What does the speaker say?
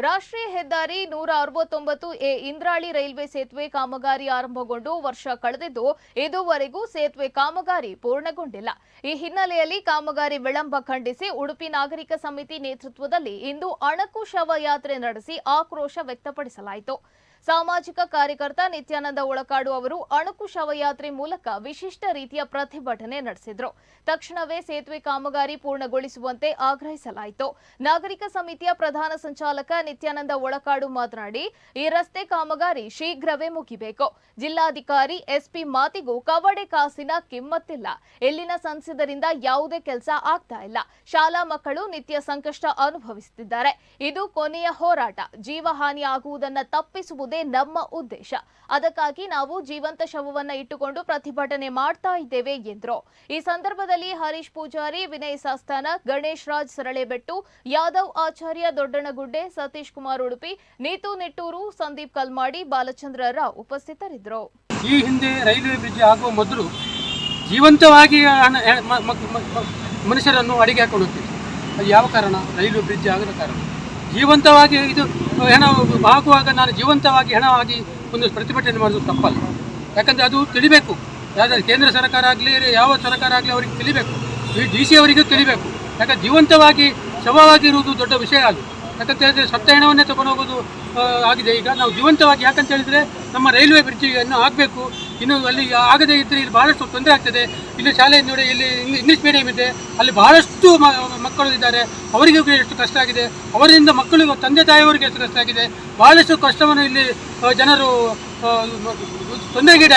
ರಾಷ್ಟ್ರೀಯ ಹೆದ್ದಾರಿ 169 ಇಂದ್ರಾಳಿ ರೈಲ್ವೆ ಸೇತುವೆ ಕಾಮಗಾರಿ ಆರಂಭಗೊಂಡು ವರ್ಷ ಕಳೆದಿದ್ದು ಇದುವರೆಗೂ ಸೇತುವೆ ಕಾಮಗಾರಿ ಪೂರ್ಣಗೊಂಡಿಲ್ಲ. ಈ ಹಿನ್ನೆಲೆಯಲ್ಲಿ ಕಾಮಗಾರಿ ವಿಳಂಬ ಖಂಡಿಸಿ ಉಡುಪಿ ನಾಗರಿಕ ಸಮಿತಿ ನೇತೃತ್ವದಲ್ಲಿ ಇಂದು ಅಣಕು ಶವಯಾತ್ರೆ ನಡೆಸಿ ಆಕ್ರೋಶ ವ್ಯಕ್ತಪಡಿಸಲಾಯಿತು. ಸಾಮಾಜಿಕ ಕಾರ್ಯಕರ್ತ ನಿತ್ಯಾನಂದ ಒಳಕಾಡು ಅವರು ಅಣಕು ಶವಯಾತ್ರೆ ಮೂಲಕ ವಿಶಿಷ್ಟ ರೀತಿಯ ಪ್ರತಿಭಟನೆ ನಡೆಸಿದರು. ತಕ್ಷಣವೇ ಸೇತುವೆ ಕಾಮಗಾರಿ ಪೂರ್ಣಗೊಳಿಸುವಂತೆ ಆಗ್ರಹಿಸಲಾಯಿತು. ನಾಗರಿಕ ಸಮಿತಿಯ ಪ್ರಧಾನ ಸಂಚಾಲಕ ನಿತ್ಯಾನಂದ ಒಳಕಾಡು ಮಾತನಾಡಿ, ಈ ರಸ್ತೆ ಕಾಮಗಾರಿ ಶೀಘ್ರವೇ ಮುಗಿಬೇಕು. ಜಿಲ್ಲಾಧಿಕಾರಿ ಎಸ್ಪಿ ಮಾತಿಗೂ ಕವಡೆ ಕಾಸಿನ ಕಿಮ್ಮತ್ತಿಲ್ಲ. ಇಲ್ಲಿನ ಸಂಸದರಿಂದ ಯಾವುದೇ ಕೆಲಸ ಆಗ್ತಾ ಇಲ್ಲ. ಶಾಲಾ ಮಕ್ಕಳು ನಿತ್ಯ ಸಂಕಷ್ಟ ಅನುಭವಿಸುತ್ತಿದ್ದಾರೆ. ಇದು ಕೊನೆಯ ಹೋರಾಟ. ಜೀವಹಾನಿ ಆಗುವುದನ್ನು ತಪ್ಪಿಸುವುದೇ ನಮ್ಮ ಉದ್ದೇಶ. ಅದಕ್ಕಾಗಿ ನಾವು ಜೀವಂತ ಶವವನ್ನ ಇಟ್ಟುಕೊಂಡು ಪ್ರತಿಭಟನೆ ಮಾಡ್ತಾ ಇದ್ದೇವೆ ಎಂದರು. ಈ ಸಂದರ್ಭದಲ್ಲಿ ಹರೀಶ್ ಪೂಜಾರಿ, ವಿನಯ್ ಸಾಸ್ತಾನ, ಗಣೇಶ್ ರಾಜ್ ಸರಳೆಬೆಟ್ಟು, ಯಾದವ್ ಆಚಾರ್ಯ ದೊಡ್ಡನಗುಡ್ಡೆ, ಸತೀಶ್ ಕುಮಾರ್ ಉಡುಪಿ, ನೀತು ನಿಟ್ಟೂರು, ಸಂದೀಪ್ ಕಲ್ಮಾಡಿ, ಬಾಲಚಂದ್ರ ರಾವ್ ಉಪಸ್ಥಿತರಿದ್ದರು. ಈ ಹಿಂದೆ ರೈಲ್ವೆ ಬ್ರಿಡ್ಜ್ ಆಗುವ ಮೊದಲು ಜೀವಂತವಾಗಿ ಮನುಷ್ಯರನ್ನು ಅಡಿಗೆ ಹಾಕೊಂಡು ಹೋಗ್ತಿದ್ರು. ಅದು ಯಾವ ಕಾರಣ? ರೈಲ್ವೆ ಬ್ರಿಡ್ಜ್ ಆಗದ ಕಾರಣ. ಜೀವಂತವಾಗಿ ಇದು ಹೆಣ ಆಗುವಾಗ ನಾನು ಜೀವಂತವಾಗಿ ಹೆಣವಾಗಿ ಒಂದು ಪ್ರತಿಭಟನೆ ಮಾಡೋದು ತಪ್ಪಲ್ಲ. ಯಾಕಂದರೆ ಅದು ತಿಳಿಬೇಕು. ಯಾವುದಾದ್ರು ಕೇಂದ್ರ ಸರ್ಕಾರ ಆಗಲಿ ಯಾವ ಸರ್ಕಾರ ಆಗಲಿ ಅವರಿಗೆ ತಿಳಿಬೇಕು. ಈ DC ಅವರಿಗೂ ತಿಳಿಬೇಕು. ಯಾಕಂದ್ರೆ ಜೀವಂತವಾಗಿ ಶವವಾಗಿರುವುದು ದೊಡ್ಡ ವಿಷಯ ಅದು. ಯಾಕಂತ ಹೇಳಿದ್ರೆ ಸತ್ತ ಹೆಣವನ್ನೇ ತಗೊಂಡು ಹೋಗೋದು ಆಗಿದೆ. ಈಗ ನಾವು ಜೀವಂತವಾಗಿ ಯಾಕಂತ ಹೇಳಿದರೆ ನಮ್ಮ ರೈಲ್ವೆ ಬ್ರಿಡ್ಜಿಯನ್ನು ಆಗಬೇಕು. ಇನ್ನು ಅಲ್ಲಿ ಆಗದೇ ಇದ್ದರೆ ಇಲ್ಲಿ ಬಹಳಷ್ಟು ತೊಂದರೆ ಆಗ್ತದೆ. ಇಲ್ಲಿ ಶಾಲೆ ನೋಡಿ, ಇಲ್ಲಿ ಇಂಗ್ಲೀಷ್ ಮೀಡಿಯಂ ಇದೆ, ಅಲ್ಲಿ ಬಹಳಷ್ಟು ಮಕ್ಕಳು ಇದ್ದಾರೆ. ಅವರಿಗೂ ಎಷ್ಟು ಕಷ್ಟ ಆಗಿದೆ. ಅವರಿಂದ ಮಕ್ಕಳಿಗೆ ತಂದೆ ತಾಯಿಯವರಿಗೆ ಎಷ್ಟು ಕಷ್ಟ ಆಗಿದೆ. ಬಹಳಷ್ಟು ಕಷ್ಟವನ್ನು ಇಲ್ಲಿ ಜನರು ತೊಂದರೆಗೀಡಾಗಿ